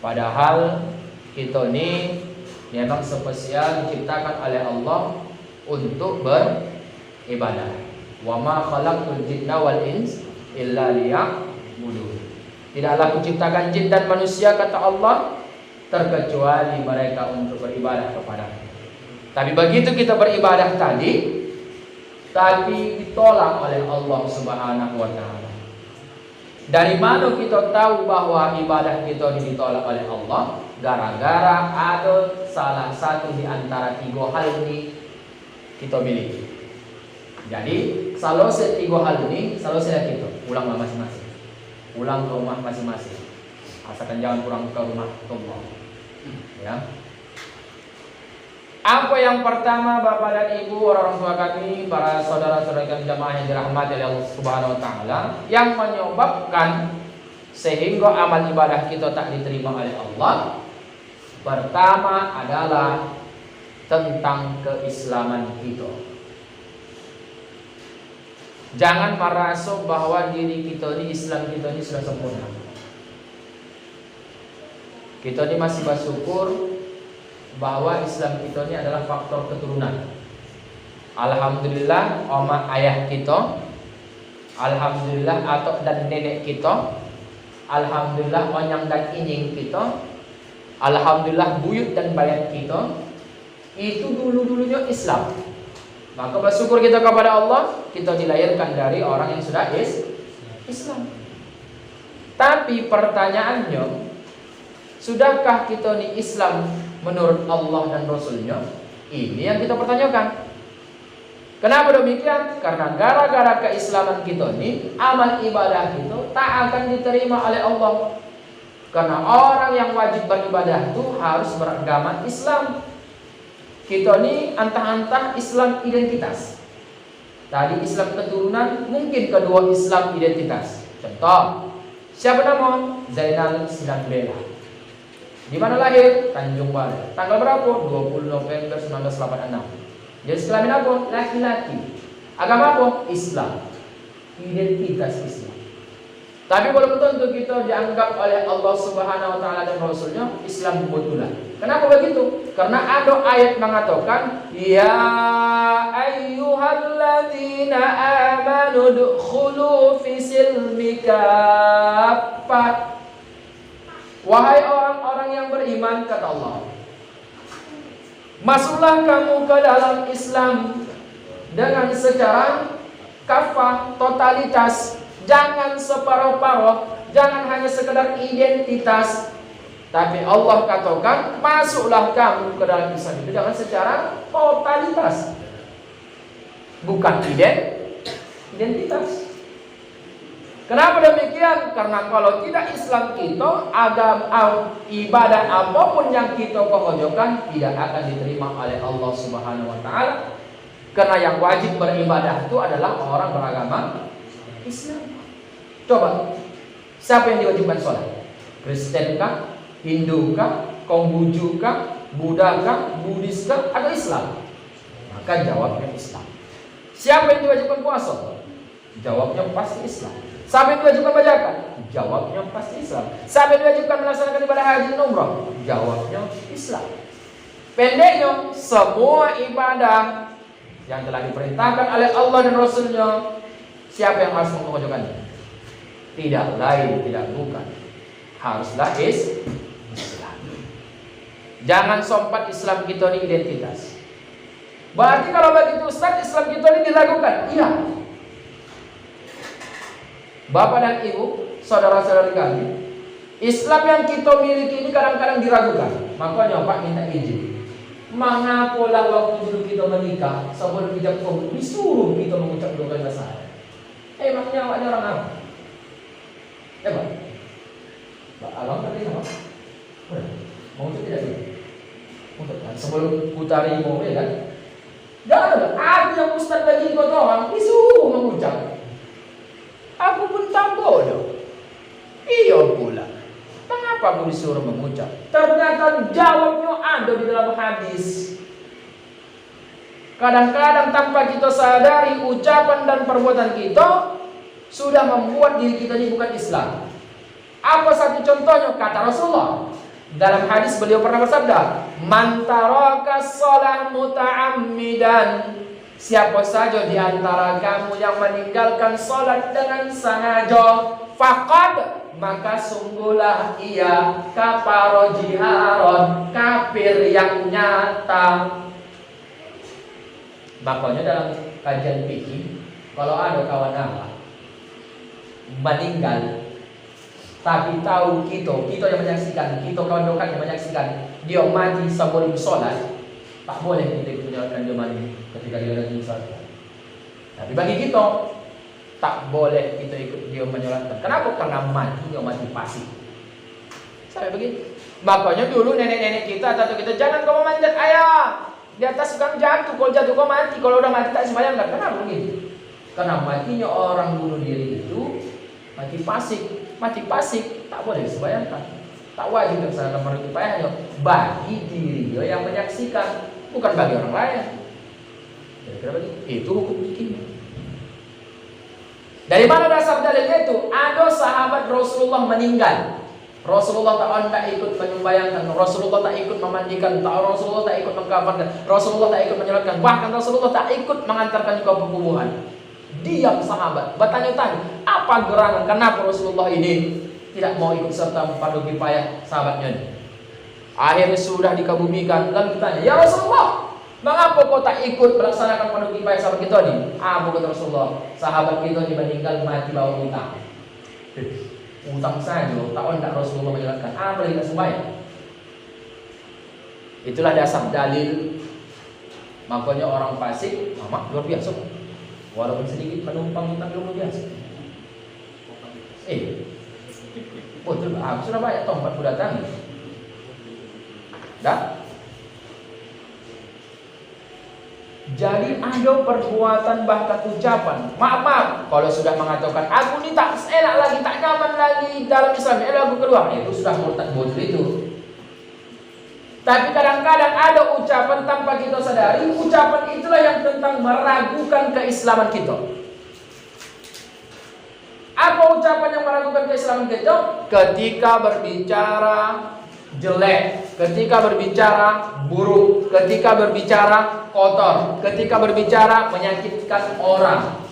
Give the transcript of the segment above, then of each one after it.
Padahal kita ini memang spesial diciptakan oleh Allah untuk beribadah. Wa ma khalaqtul jinna wal ins illa liya'budun. Tidaklah kuciptakan jin dan manusia, kata Allah, terkecuali mereka untuk beribadah kepada-Ku. Tapi begitu kita beribadah tadi, tapi ditolak oleh Allah Subhanahu wa taala. Dari mana kita tahu bahwa ibadah kita ditolak oleh Allah? Gara-gara ada salah satu di antara 3 hal ini kita miliki. Jadi, selalu tiga hal ini selalu kita ulang masing-masing. Pulang ke rumah masing-masing. Asalkan jangan pulang ke rumah Allah. Ya. Apa yang pertama, Bapak dan Ibu, orang tua kami, para saudara-saudara kami jamaah yang dirahmati oleh Allah Subhanahu wa taala, yang menyebabkan sehingga amal ibadah kita tak diterima oleh Allah, pertama adalah tentang keislaman kita. Jangan merasa bahwa diri kita ini, Islam kita ini sudah sempurna. Kita ini masih bersyukur bahwa Islam kita ini adalah faktor keturunan. Alhamdulillah oma ayah kita, alhamdulillah atok dan nenek kita, alhamdulillah onyang dan inying kita, alhamdulillah buyut dan bayat kita, itu dulu-dulunya Islam. Maka bersyukur kita kepada Allah, kita dilahirkan dari orang yang sudah Islam. Tapi pertanyaannya, sudahkah kita ini Islam menurut Allah dan Rasulnya? Ini yang kita pertanyakan. Kenapa demikian? Karena gara-gara keislaman kita ini, amal ibadah kita tak akan diterima oleh Allah. Karena orang yang wajib beribadah itu harus beragama Islam. Kita ini antah-antah Islam identitas. Tadi Islam keturunan, mungkin kedua Islam identitas. Contoh, siapa nama? Zainal Sidan Bela. Di mana lahir? Tanjung Balai. Tanggal berapa? 20 November 1986. Jenis kelamin apa? Laki-laki. Agama apa? Islam. Identitas Islam. Tapi belum tentu kita dianggap oleh Allah Subhanahu wa taala dan Rasulnya Islam kebetulan. Kenapa begitu? Karena ada ayat mengatakan, ya ayyuhalladzina amanu dukhulu fi silmi kaffah. Wahai orang-orang yang beriman, kata Allah, masuklah kamu ke dalam Islam dengan secara kafah, totalitas. Jangan separuh-paruh, jangan hanya sekedar identitas. Tapi Allah katakan, masuklah kamu ke dalam Islam itu dengan secara totalitas, bukan identitas. Kenapa demikian? Karena kalau tidak Islam kita, agama, ibadah apapun yang kita pengajukan tidak akan diterima oleh Allah Subhanahu wa taala. Karena yang wajib beribadah itu adalah orang beragama Islam. Coba, siapa yang diwajibkan sholat? Kristen kah? Hindu kah? Konghucu kah? Buddha kah? Buddhis kah? Atau Islam? Maka jawabnya Islam. Siapa yang diwajibkan puasa? Jawabnya pasti Islam. Siapa yang diwajibkan bacakan? Jawabnya pasti Islam. Siapa yang diwajibkan melaksanakan ibadah haji dan umrah? Jawabnya Islam. Pendeknya, semua ibadah yang telah diperintahkan oleh Allah dan Rasulnya, siapa yang harus mengerjakannya? Tidak lain, tidak bukan, haruslah Islam. Jangan sompat Islam kita ini identitas. Berarti kalau begitu Ustaz, Islam kita ini diragukan? Iya. Bapak dan Ibu, saudara-saudari kami, Islam yang kita miliki ini kadang-kadang diragukan. Makanya Pak minta izin. Mengapalah waktu dulu kita menikah, sebelum kita disuruh kita mengucap 2 kalimat syahadat. Emangnya awaknya orang apa? Pak, Alam tadi apa? Mau itu tidak gitu? Untuk kan sebelum putari mau ya kan? Jangan ada yang ustaz bagi 2 orang disuruh mengucap. Aku pun tak bodoh. Iya pula. Kenapa aku disuruh mengucap? Ternyata jawabnya ada di dalam hadis. Kadang-kadang tanpa kita sadari, ucapan dan perbuatan kita sudah membuat diri kita ini bukan Islam. Apa satu contohnya? Kata Rasulullah, Dalam hadis beliau pernah bersabda, "Man taraka shalah muta'ammidan." Siapa saja di antara kamu yang meninggalkan salat dengan sengaja, faqad, maka sungguhlah ia kafaro jiharon, kafir yang nyata. Makanya dalam kajian fikih, kalau ada kawan apa meninggal tapi tahu kita yang menyaksikan, kita kawan dokan yang menyaksikan dia mati sebelum sholat, tak boleh kita ikut menjalankan dia mati ketika dia lagi sholat. Tapi bagi kita tak boleh kita ikut dia menyolatkan. Kenapa? Karena mati, dia mati pasti. Sampai begitu. Makanya dulu nenek-nenek kita atau kita, jangan kau memanjat ayah di atas gang jatuh, kalau jatuh kau mati, kalau udah mati tak sembahyang. Kenapa begitu? Karena matinya orang bunuh diri itu mati pasik. Mati pasik tak boleh disembahyangkan, tak wajib dilaksanakan fardu kifayahnya bagi diri dia yang menyaksikan, bukan bagi orang lain. Itu hukum fikih. Dari mana dasar dalilnya itu? Ada sahabat Rasulullah meninggal, Rasulullah tak ikut menyembahyangkan, Rasulullah tak ikut memandikan, Rasulullah tak ikut mengkafankan, Rasulullah tak ikut menyolatkan, bahkan Rasulullah tak ikut mengantarkan ke pekuburan. Diam sahabat, bertanya-tanya, apa gerangan, kenapa Rasulullah ini tidak mau ikut serta fardu kifayah sahabatnya? Akhirnya sudah dikebumikan, lalu ditanya, ya Rasulullah, mengapa kau tak ikut melaksanakan fardu kifayah sahabat kita ini? Kata Rasulullah, sahabat kita ini meninggal mati bawa utang. Utang saja, tak hendak Rasulullah menjalankan, apalagi tak sembahyang. Itulah dasar dalil. Makanya orang fasik, luar biasa. Walaupun sedikit penumpang utang luar biasa. Betul, sudah banyak tempat ku datangi. Dah. Jadi ada perbuatan bahkan ucapan, maaf, kalau sudah mengatakan aku ni tak enak lagi, tak nyaman lagi dalam Islam, aku keluar, itu sudah murtad betul itu. Tapi kadang-kadang ada ucapan tanpa kita sadari, ucapan itulah yang tentang meragukan keislaman kita. Apa ucapan yang meragukan keislaman kita? Ketika berbicara jelek, ketika berbicara buruk, ketika berbicara kotor, ketika berbicara menyakitkan orang.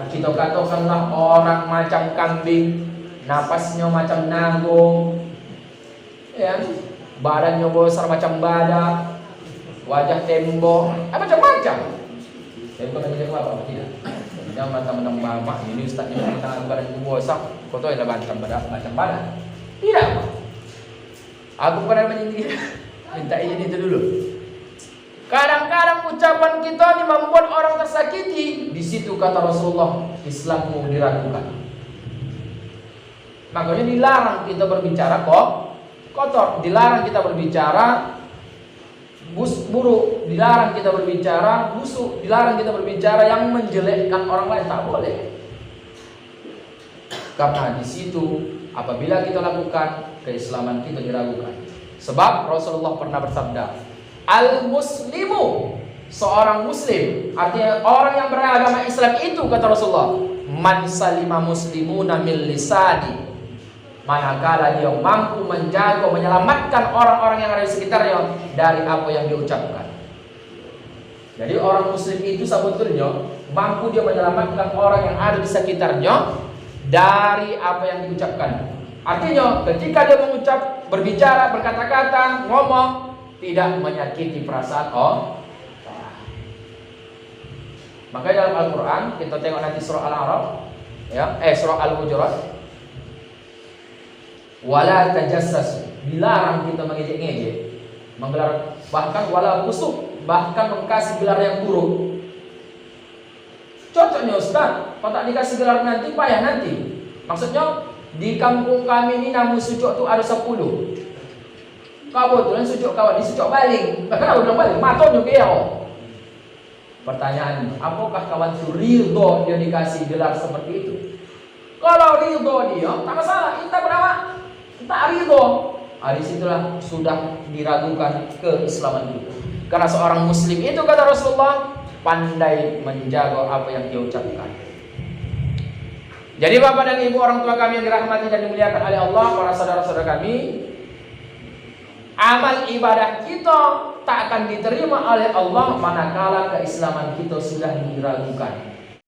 Kita katakanlah orang macam kambing, napasnya macam nago, ya, badannya besar macam badak, wajah tembok, macam-macam. Tembok namanya apa? Tidak. Jangan mentang-mentang mama ini ustaz ini mentang badan besar, kau tahu ada macam badak. Tidak. Aku pernah menyindir, minta izin itu dulu. Kadang-kadang ucapan kita ini membuat orang tersakiti. Di situ kata Rasulullah, Islammu diragukan. Makanya dilarang kita berbicara kotor, dilarang kita berbicara buruk, dilarang kita berbicara busuk, dilarang kita berbicara yang menjelekkan orang lain, tak boleh. Karena di situ apabila kita lakukan, keislaman kita diragukan. Sebab Rasulullah pernah bersabda, al-muslimu, seorang muslim, artinya orang yang beragama Islam itu, kata Rasulullah, man salima muslimuna min lisani, manakala dia mampu menjaga, menyelamatkan orang-orang yang ada di sekitarnya dari apa yang diucapkan. Jadi orang muslim itu sebetulnya mampu dia menyelamatkan orang yang ada di sekitarnya dari apa yang diucapkan. Artinya ketika dia mengucap, berbicara, berkata-kata, ngomong, tidak menyakiti perasaan orang. Makanya dalam Al-Quran kita tengok nanti surah Al-A'raf, ya, surah Al-Hujurat, wala tajassasu, dilarang kita mengejek-ngejek, menggelar, bahkan wala busuk, bahkan mengkasih gelar yang buruk. Cocoknya Ustaz, kalau tak dikasih gelar nanti payah nanti. Maksudnya di kampung kami ini namun sucuk tu ada 10. Kebetulan sucuk kawan ini sucuk baling. Kenapa bilang baling? Matanya keo. Pertanyaan, apakah kawan itu ridho dia dikasih gelar seperti itu? Kalau ridho dia, tak masalah. Kita bernama tak ridho. Disitulah sudah diragukan keislaman itu. Karena seorang muslim itu, kata Rasulullah, pandai menjaga apa yang dia ucapkan. Jadi Bapak dan Ibu, orang tua kami yang dirahmati dan dimuliakan oleh Allah, para saudara-saudara kami, amal ibadah kita tak akan diterima oleh Allah manakala keislaman kita sudah diragukan.